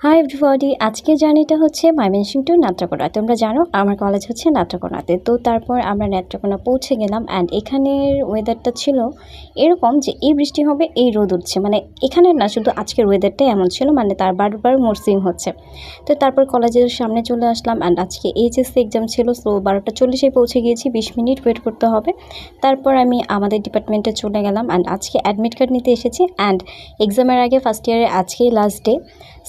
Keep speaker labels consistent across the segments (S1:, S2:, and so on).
S1: Hi everybody, আজকের জার্নিটা হচ্ছে ময়মনসিংহ টু নেত্রকোনা। তোমরা জানো আমার কলেজ হচ্ছে নেত্রকোনাতে। তো তারপর আমরা নেত্রকোনা পৌঁছে গেলাম অ্যান্ড এখানের ওয়েদারটা ছিল এরকম যে এই বৃষ্টি হবে এই রোদ উঠছে, মানে এখানের না শুধু আজকের ওয়েদারটাই এমন ছিল, মানে তার বারবার মোরসিং হচ্ছে। তো তারপর কলেজের সামনে চলে আসলাম অ্যান্ড আজকে এইচএসসি এক্সাম ছিল, সো 12টা 40-এ পৌঁছে গিয়েছি, 20 মিনিট ওয়েট করতে হবে। তারপর আমি আমাদের ডিপার্টমেন্টে চলে গেলাম অ্যান্ড আজকে অ্যাডমিট কার্ড নিতে এসেছি অ্যান্ড এক্সামের আগে ফার্স্ট ইয়ারে আজকেই লাস্ট ডে।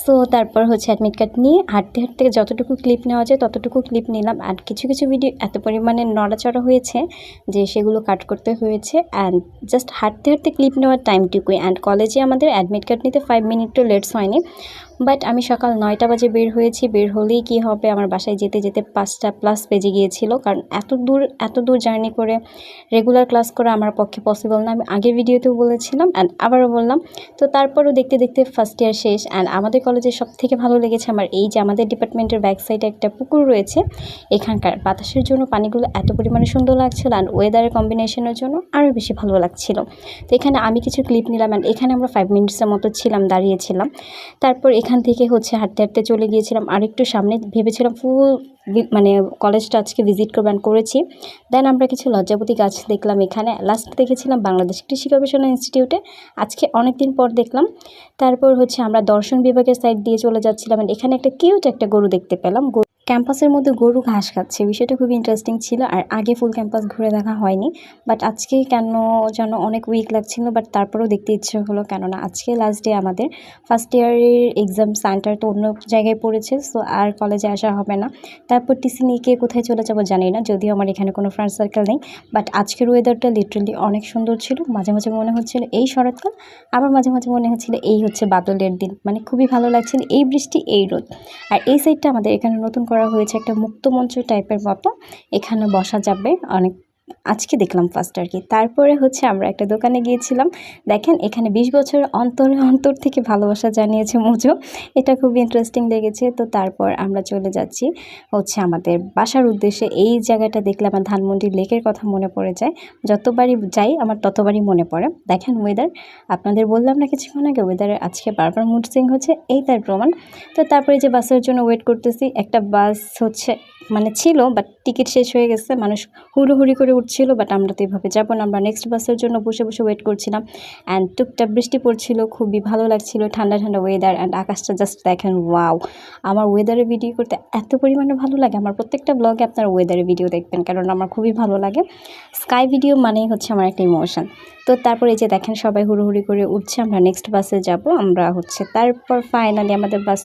S1: সো তারপর হচ্ছে অ্যাডমিট কার্ড নিয়ে হাঁটতে হাঁটতে যতটুকু ক্লিপ নেওয়া যায় ততটুকু ক্লিপ নিলাম। আর কিছু কিছু ভিডিও এত পরিমাণে নড়াচড়া হয়েছে যে সেগুলো কাট করতে হয়েছে অ্যান্ড জাস্ট হাঁটতে হাঁটতে ক্লিপ নেওয়ার টাইমটুকুই। অ্যান্ড কলেজে আমাদের অ্যাডমিট কার্ড নিতে 5 মিনিটও লেটস হয়নি, বাট আমি সকাল 9টা বাজে বের হয়েছি। বের হলেই কি হবে, আমার বাসায় যেতে যেতে 5টা+ বেজে গিয়েছিল, কারণ এত দূর জার্নি করে রেগুলার ক্লাস করা আমার পক্ষে পসিবল না। আমি আগের ভিডিওতেও বলেছিলাম অ্যান্ড আবারও বললাম। তো তারপরও দেখতে দেখতে ফার্স্ট ইয়ার শেষ অ্যান্ড আমাদের কলেজের সবথেকে ভালো লেগেছে আমার এই যে আমাদের ডিপার্টমেন্টের ব্যাক সাইডে একটা পুকুর রয়েছে। এখানকার বাতাসের জন্য পানিগুলো এত পরিমাণে সুন্দর লাগছিল অ্যান্ড ওয়েদারের কম্বিনেশনের জন্য আরও বেশি ভালো লাগছিল। তো এখানে আমি কিছু ক্লিপ নিলাম অ্যান্ড এখানে আমরা 5 মিনিটসের মতো দাঁড়িয়েছিলাম। তারপর এখান থেকে হচ্ছে হাঁটতে হাঁটতে চলে গিয়েছিলাম আরেকটু সামনে, ভেবেছিলাম ফুল মানে কলেজটা আজকে ভিজিট করেছি। দেন আমরা কিছু লজ্জাপতি গাছ দেখলাম। এখানে লাস্ট দেখেছিলাম বাংলাদেশ কৃষি গবেষণা ইনস্টিটিউটে, আজকে অনেক দিন পর দেখলাম। তারপর হচ্ছে আমরা দর্শন বিভাগের সাইড দিয়ে চলে যাচ্ছিলাম। এখানে একটা কিউট একটা গরু দেখতে পেলাম। ক্যাম্পাসের মধ্যে গরু ঘাস খাচ্ছে, বিষয়টা খুবই ইন্টারেস্টিং ছিল। আর আগে ফুল ক্যাম্পাস ঘুরে দেখা হয়নি, বাট আজকে কেন যেন অনেক উইক লাগছিল, বাট তারপরেও দেখতে ইচ্ছে হলো, কেননা আজকে লাস্ট ডে আমাদের ফার্স্ট ইয়ারের এক্সাম সেন্টার তো অন্য জায়গায় পড়েছে, সো আর কলেজে আসা হবে না। তারপর টিসি নিয়ে কে কোথায় চলে যাবো জানি না, যদিও আমার এখানে কোনো ফ্রেন্ড সার্কেল নেই। বাট আজকের ওয়েদারটা লিটারালি অনেক সুন্দর ছিল। মাঝে মাঝে মনে হচ্ছিল এই শরৎকাল, আবার মাঝে মাঝে মনে হচ্ছিল এই হচ্ছে বাদলের দিন, মানে খুবই ভালো লাগছিল এই বৃষ্টি এই রোদ। আর এই সাইডটা আমাদের এখানে নতুন করা হয়েছে একটা মুক্ত মঞ্চ টাইপের মতো, এখানে বসা যাবে অনেক, আজকে দেখলাম ফার্স্ট আর কি। তারপরে হচ্ছে আমরা একটা দোকানে গিয়েছিলাম, দেখেন এখানে 20 বছর অন্তর থেকে ভালোবাসা জানিয়েছে মুজো, এটা খুবই ইন্টারেস্টিং লেগেছে। তো তারপর আমরা চলে যাচ্ছি হচ্ছে আমাদের বাসার উদ্দেশ্যে। এই জায়গাটা দেখলে আমার ধানমন্ডি লেকের কথা মনে পড়ে যায়, যতবারই যাই আমার ততবারই মনে পড়ে। দেখেন ওয়েদার, আপনাদের বললাম না কিছুক্ষণ আগে ওয়েদারে আজকে বারবার মুড সুইং হচ্ছে, এই তার প্রমাণ। তো তারপরে যে বাসের জন্য ওয়েট করতেছি, একটা বাস হচ্ছে মানে ছিল বাট টিকিট শেষ হয়ে গেছে, মানুষ হুড়োহুড়ি করে উঠছিল, বাট আমরা তো এইভাবে যাবো না। আমরা নেক্সট বাসের জন্য বসে বসে ওয়েট করছিলাম অ্যান্ড টুকটাক বৃষ্টি পড়ছিল, খুবই ভালো লাগছিল, ঠান্ডা ঠান্ডা ওয়েদার অ্যান্ড আকাশটা জাস্ট দেখেন ওয়াও। আমার ওয়েদারের ভিডিও করতে এত পরিমাণে ভালো লাগে, আমার প্রত্যেকটা ব্লগে আপনারা ওয়েদারের ভিডিও দেখবেন, কারণ আমার খুবই ভালো লাগে। স্কাই ভিডিও মানেই হচ্ছে আমার একটা ইমোশন। তো তারপরে এই যে দেখেন সবাই হুড়োহুড়ি করে উঠছে, আমরা নেক্সট বাসে যাব। আমরা হচ্ছে তারপর ফাইনালি আমাদের বাস